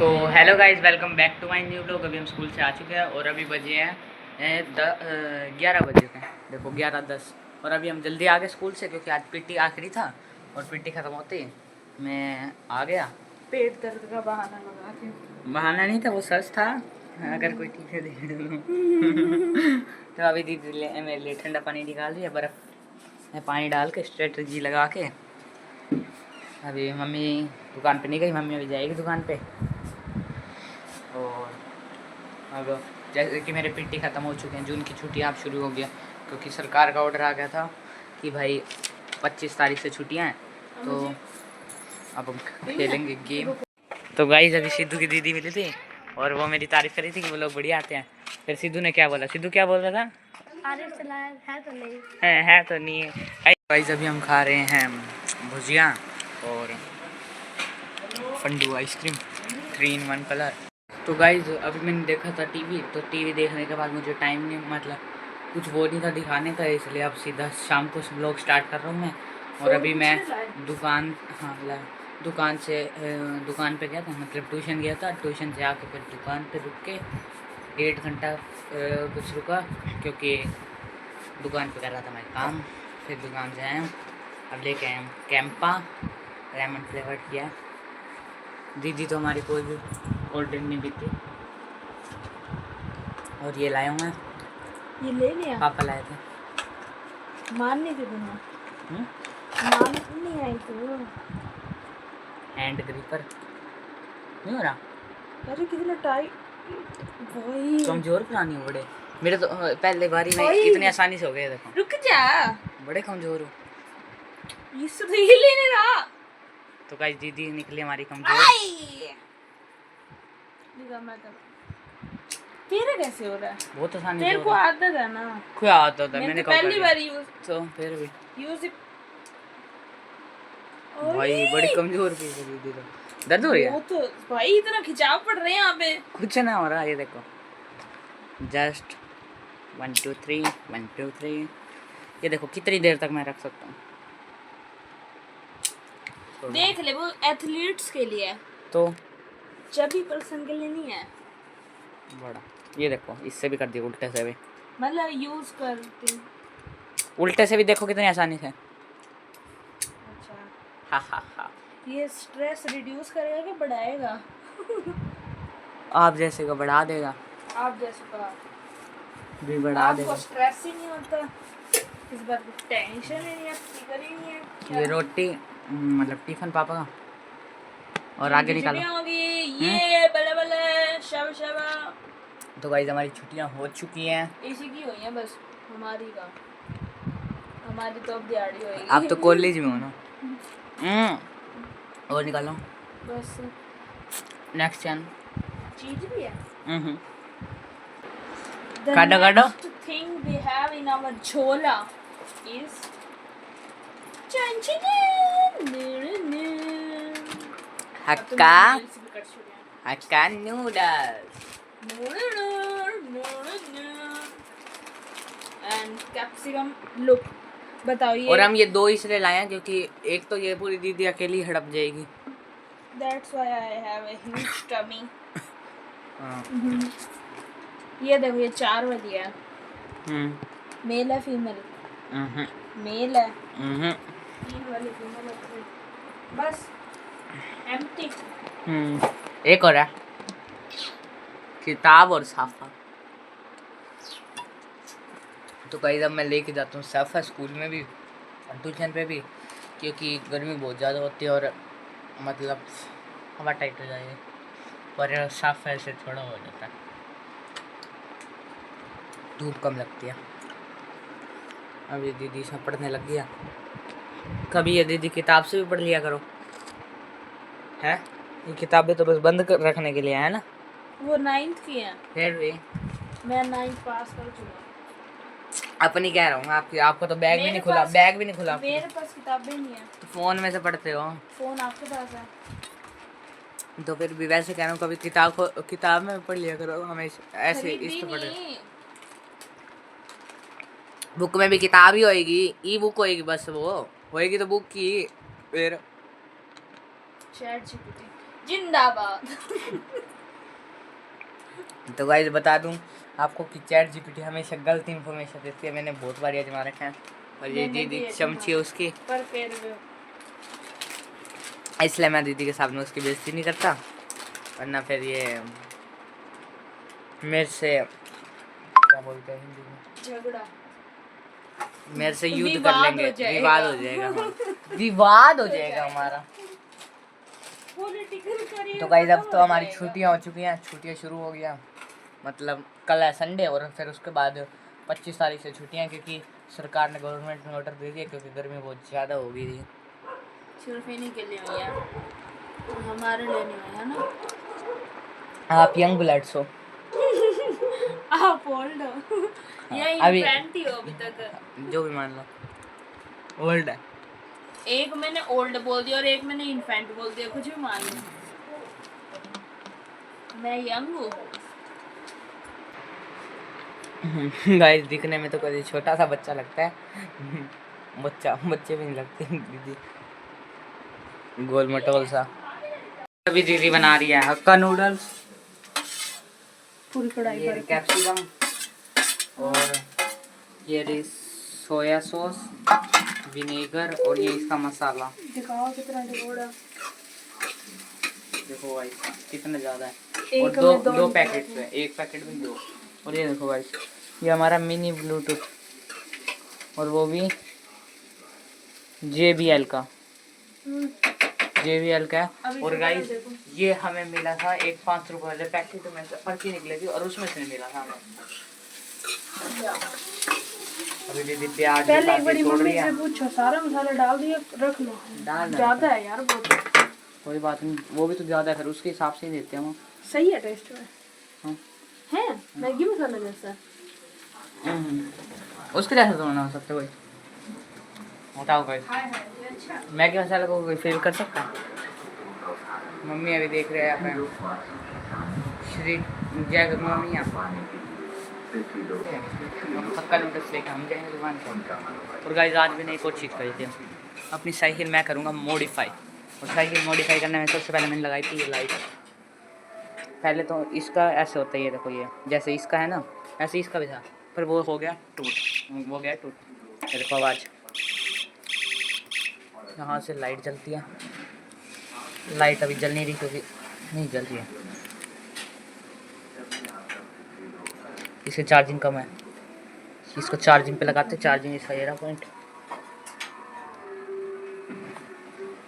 तो hello guys, welcome back to my new vlog. अभी हम स्कूल से आ चुके हैं और अभी बजे हैं 11 बजे के। देखो 11:10 और अभी हम जल्दी आ गए स्कूल से क्योंकि आज पीटी आखिरी था और पीटी ख़त्म होते ही मैं आ गया। पेट दर्द का बहाना लगा के। बहाना नहीं था, वो सच था। अगर कोई टीचर देख तो अभी दीदी मेरे लिए ठंडा पानी निकाल रही है, बर्फ़ में पानी डाल के स्ट्रेटजी लगा के। अभी मम्मी दुकान पे नहीं गई, मम्मी अभी जाएगी दुकान पे। और अब जैसे कि मेरे पीटी ख़त्म हो चुके हैं, जून की छुट्टियां अब शुरू हो गया क्योंकि सरकार का ऑर्डर आ गया था कि भाई 25 तारीख से छुट्टियां हैं, तो अब हम खेलेंगे गेम। तो गाइस अभी सिद्धू की दीदी मिली थी और वो मेरी तारीफ़ कर रही थी कि वो लोग बढ़िया आते हैं। फिर सिद्धू ने क्या बोला, सिद्धू क्या बोल रहा था? है तो नहीं है तो नहीं है। गाइस अभी हम खा रहे हैं भुजिया और फंडू आइसक्रीम 3 in 1 कलर। तो गाइज अभी मैंने देखा था टीवी, तो टीवी देखने के बाद मुझे टाइम नहीं, मतलब कुछ वो नहीं था दिखाने का, इसलिए अब सीधा शाम को व्लॉग स्टार्ट कर रहा हूँ मैं। और अभी मैं दुकान दुकान पे गया था, मतलब ट्यूशन गया था, ट्यूशन से आके फिर दुकान पे रुक के 1.5 घंटा कुछ रुका क्योंकि दुकान पे कर रहा था मैं काम। फिर दुकान से आया हूँ, अब लेके आया हूँ कैंपा लेमन फ्लेवर किया। दीदी तो हमारी कोई भी कोल्ड ड्रिंक नहीं पीती। और ये लाया हूँ मैं, ये ले लिया, पापा लाए थे। मान नहीं थी तुम्हें, मान नहीं आई तो हैंड ग्रिपर नहीं हो रहा। अरे कितना टाइट भाई, कमजोर पुरानी हो बड़े मेरे तो पहले बारी में इतनी आसानी से हो गए। देखो रुक जा, बड़े कमजोर हो। ये सब ये लेने रहा। तो गाइस दीदी निकली हमारी कमजोर। तेरा कैसे हो रहा है? बहुत आसानी तेरे से को आदत है ना, क्या आदत है? मैंने तो पहली बार यूज तो फिर भी यूज भाई बड़ी कमजोर पी है दीदी। तो दर्द हो रही है? वो तो भाई इतना खिंचाव पड़ रहे हैं यहाँ पे। कुछ ना हो रहा, ये देखो जस्ट 1 2 3 1 2 3। ये देखो कितनी देर तक मैं रख सकता हूँ। देख ले, वो एथलीट्स के लिए है, तो चबी पर्सन के लिए नहीं है। बड़ा ये देखो, इससे भी कर दिया उल्टे से भी, मतलब यूज करते। उल्टे से भी देखो कितनी आसानी से। अच्छा, हा हा हा। ये स्ट्रेस रिड्यूस करेगा कि बढ़ाएगा? आप जैसे को बढ़ा देगा, आप जैसे का भी बढ़ा आपको देगा। स्ट्रेस ही नहीं होता, इस बार कुछ टेंशन ही नहीं है, फिक्र ही नहीं है। ये रोटी मतलब टिफिन पापा का, और आगे निकालो। होगी ये बले बले शब शब। तो गाइस हमारी छुट्टियां हो चुकी हैं। इसी की हुई है बस, हमारी का, हमारी तो अब दिहाड़ी होगी। आप तो कॉलेज में हो ना। और निकालो बस। नेक्स्ट चैन चीज भी है। काटो काटो। The thing we have in our झोला is hakka hakka noodles and capsicum. Look बताओ ये, और हम ये 2 इसलिए लाए हैं क्योंकि एक तो ये पूरी दीदी अकेली हड़प जाएगी। That's why I have a huge tummy. ये देखो ये 4 वाली है। मेल है फीमेल? मेल है। 3 वाली फीमेल है। बस एम्प्टी। एक और है, किताब और साफा। तो कहीं जब मैं लेके जाता हूँ साफा स्कूल में भी और ट्यूशन पे भी, क्योंकि गर्मी बहुत ज़्यादा होती है और मतलब हवा टाइट हो जाएगी, पर साफा से थोड़ा हो जाता है, धूप कम लगती है। अब ये दीदी सब पढ़ने लग गया। कभी ये दीदी किताब से भी पढ़ लिया करो, है ये किताबें तो बस बंद कर रखने के लिए है ना। वो 9th की है, फिर भी मैं 9th पास कर चुका। अपनी कह रहा हूँ, आपको तो बैग भी नहीं खुला, मेरे पास किताबें नहीं है। तो फ़ोन में से पढ़ते हो। फोन आपके पास है तो फिर भी वैसे कह रहा हूँ, कभी किताब में पढ़ लिया करो हमेशा, ऐसे इस पे पढ़े। बुक में भी किताब ही होएगी, ई बुक होएगी, बस वो होएगी तो बुक की। फिर चैट जीपीटी जिंदाबाद। तो गाइस बता दूं आपको कि चैट जीपीटी हमेशा गलत इन्फॉर्मेशन देती है। मैंने बहुत बार आजमा रखा है और ये दीदी चमची है उसकी, पर फिर इसलिए मैं दीदी के सामने उसकी बेइज्जती नहीं करता, वरना फिर ये मेरे से क्या बोलते हैं हिंदी में, झगड़ा, मेरे से युद्ध कर विवाद लेंगे, हो जाएगा। विवाद हो जाएगा। हाँ। विवाद हो जाएगा हमारा। Political career. तो गाइस अब तो हमारी छुट्टियां हो चुकी हैं, छुट्टियां शुरू हो गया, मतलब कल है संडे और फिर उसके बाद 25 तारीख से छुट्टियां, क्योंकि सरकार ने गवर्नमेंट ने ऑर्डर दे दिया क्योंकि गर्मी बहुत ज़्यादा हो गई थी। सिर्फ इन्हीं के लिए हुई है, हमारे लिए नहीं हुई है ना। आप यंग ब्लड्स हो, आप ओल्ड हो या अभी इन्फेंट ही हो अभी तक। जो भी मान लो ओल्ड है। एक मैंने ओल्ड बोल दिया और एक मैंने इन्फेंट बोल दिया, कुछ भी मान लो। मैं यंग हूँ। गाइस दिखने में तो कभी छोटा सा बच्चा लगता है, बच्चे भी नहीं लगते दीदी, गोल मटोल सा। अभी दीदी बना रही है हक्का नूडल्स, पूरी कढ़ाई ये पर कैप्सिकम और ये रही सोया सॉस, विनेगर और ये इसका मसाला। दिखाओ कितना टिकोड़ा। देखो भाई कितना ज़्यादा है, एक और में दो दो पैकेट है, एक पैकेट में दो। और ये देखो भाई ये हमारा मिनी ब्लूटूथ, और वो भी JBL का, JBL का है। और गाइस ये हमें मिला था एक 5 रुपये वाले पैकेट में से, पर्ची निकली थी और उसमें से मिला था हमें। अभी दीदी प्याज पहले एक बारी तोड़ मम्मी रही है, से पूछो, सारा मसाला डाल दिया, रख लो। डाल ज्यादा है यार बहुत। कोई बात नहीं, वो भी तो ज़्यादा है, फिर उसके हिसाब से ही देते हैं वो। सही है टेस्ट में। हाँ। है मैगी मसाला जैसा। उसके जैसे तो ना हो सकता कोई, बताओ कोई अच्छा। मैगी मसाला को कोई फेल कर सकता है। मम्मी अभी देख रहे हैं यहाँ पे श्री जय मम्मी पक्का नूडल्स लेकर हम जाएंगे दुकान पर। और गाइस आज भी नहीं कोई चीज़ खरीदी है, अपनी साइकिल मैं करूँगा मॉडिफाई। और साइकिल मॉडिफाई करने में सबसे पहले मैंने लगाई थी ये लाइट। पहले तो इसका ऐसे होता है, ये देखो ये जैसे इसका है ना, ऐसे इसका भी था, पर वो हो गया टूट, वो गया टूट। ये देखो आवाज़, यहाँ से लाइट जलती है, लाइट अभी जल नहीं रही क्योंकि नहीं जल रही है, इसकी चार्जिंग कम है। इसको चार्जिंग पे लगाते, चार्जिंग इसका ये रहा पॉइंट।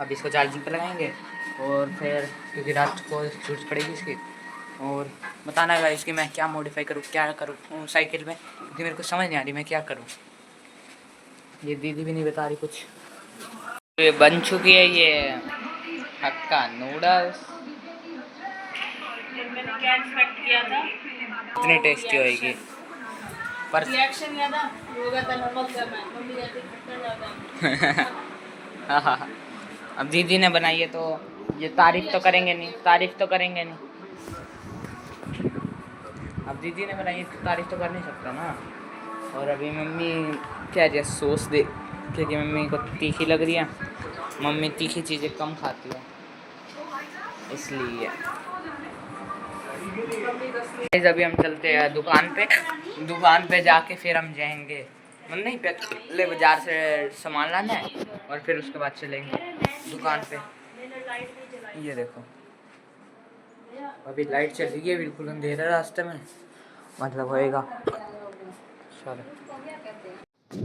अब इसको चार्जिंग पे लगाएंगे और फिर क्योंकि रात को छूट पड़ेगी इसकी। और बताना है इसकी मैं क्या मॉडिफाई करूँ, क्या करूँ साइकिल में, क्योंकि मेरे को समझ नहीं आ रही मैं क्या करूँ। ये दीदी भी नहीं बता रही कुछ। तो ये बन चुकी है ये हक्का नूडल्स। मैंने क्या एक्सपेक्ट किया था, इतनी टेस्टी होएगी पर रिएक्शन किया था, होगा तो नमक कम है, मम्मी कहती खट्टा ज्यादा है। हाँ। अब दीदी ने बनाई है तो ये तारीफ तो करेंगे नहीं, तारीफ तो करेंगे नहीं। अब दीदी ने बनाई है तो तारीफ तो कर नहीं सकता ना। और अभी मम्मी क्या है सॉस दे, क्योंकि मम्मी को तीखी लग रही है, मम्मी तीखी चीज़ें कम खाती है इसलिए। अभी हम चलते हैं दुकान पे जाके फिर हम जाएंगे, मतलब नहीं पहले बाजार से सामान लाना है और फिर उसके बाद चलेंगे दुकान पे। ये देखो अभी लाइट चल रही है, बिल्कुल अंधेरा रास्ते में, मतलब होएगा।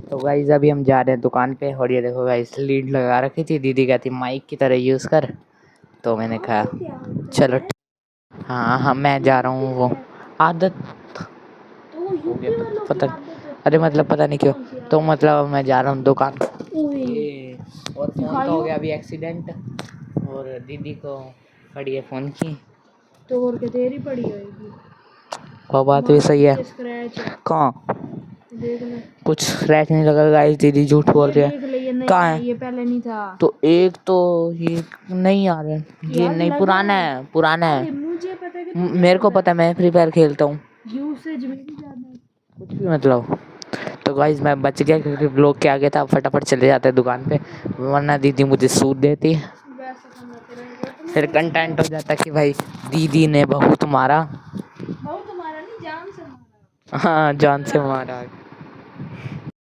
तो गाइस अभी हम जा रहे हैं दुकान पे और ये देखो गाइस लीड लगा रखी थी, दीदी कहती माइक की तरह यूज़ कर, तो मैंने कहा चलो हाँ मैं जा रहा हूँ। वो आदत हो गया तो पता, अरे मतलब पता नहीं क्यों, तो मतलब मैं जा रहा हूँ दुकान ये। और फोन का हो गया अभी एक्सीडेंट, और दीदी को पड़ी है फ़ोन की, तो और के तेरी पड़ी होगी। वो बात भी सही है। स्क्रैच कहाँ देख ले, कुछ स्क्रैच नहीं लगा गाइस, दीदी झूठ बोल रही है। कहाँ है? ये पहले नहीं था। तो एक तो ये नहीं आ रहा है, ये नहीं पुराना है। मुझे पता है कि मेरे को पता है, मैं फ्री फायर खेलता हूँ, यूसेज में भी ज्यादा है। कुछ भी मतलब। तो गाइस मैं बच गया क्योंकि ब्लॉक के आगे था, फटाफट चले जाते हैं दुकान पे, वरना दीदी मुझे सूद देती है। वैसे तो मैं तेरे फिर कंटेंट हो जाता कि भाई दीदी ने बहुत मारा। बहुत मारा नहीं, जान से मारा। हाँ जान से मारा।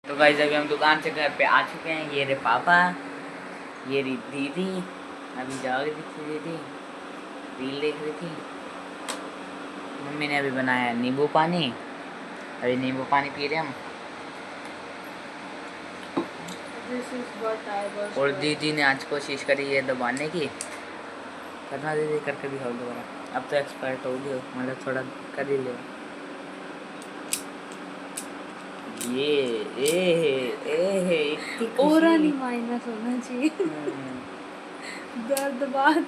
तो गाइस अभी हम दुकान से घर पे आ चुके हैं। ये रे पापा, ये रही दीदी, अभी जा रही थी दीदी, रील देख रही थी। मम्मी ने अभी बनाया नींबू पानी, अभी नींबू पानी पी रहे हम। और दीदी ने आज कोशिश करी ये दबाने की, करना दीदी करके दिखाओ दोबारा। अब तो एक्सपर्ट हो गए, मतलब थोड़ा कर ही ले। ये इतनी और खुशी। नहीं माइनस होना चाहिए। दर्द बाद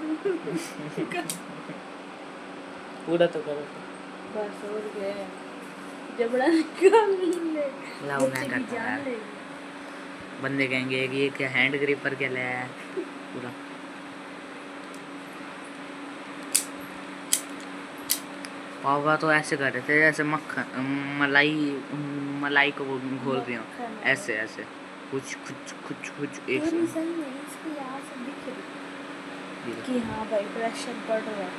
पूरा तो करो। बस और गए जबड़ा निकाल ले। लाओ मैं करता हूँ यार। बंदे कहेंगे कि ये क्या हैंड ग्रिपर क्या लाया है पूरा। पावा तो ऐसे कर रहे थे जैसे मक्खन मलाई को घोल रहे हो, ऐसे ऐसे कुछ कुछ कुछ कुछ एक कि हाँ भाई प्रेशर बढ़ रहा है।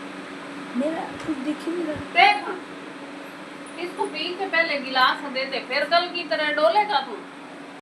मेरा कुछ दिख ही नहीं रहा। इसको पी के पहले गिलास देते, फिर कल की तरह डोलेगा तू।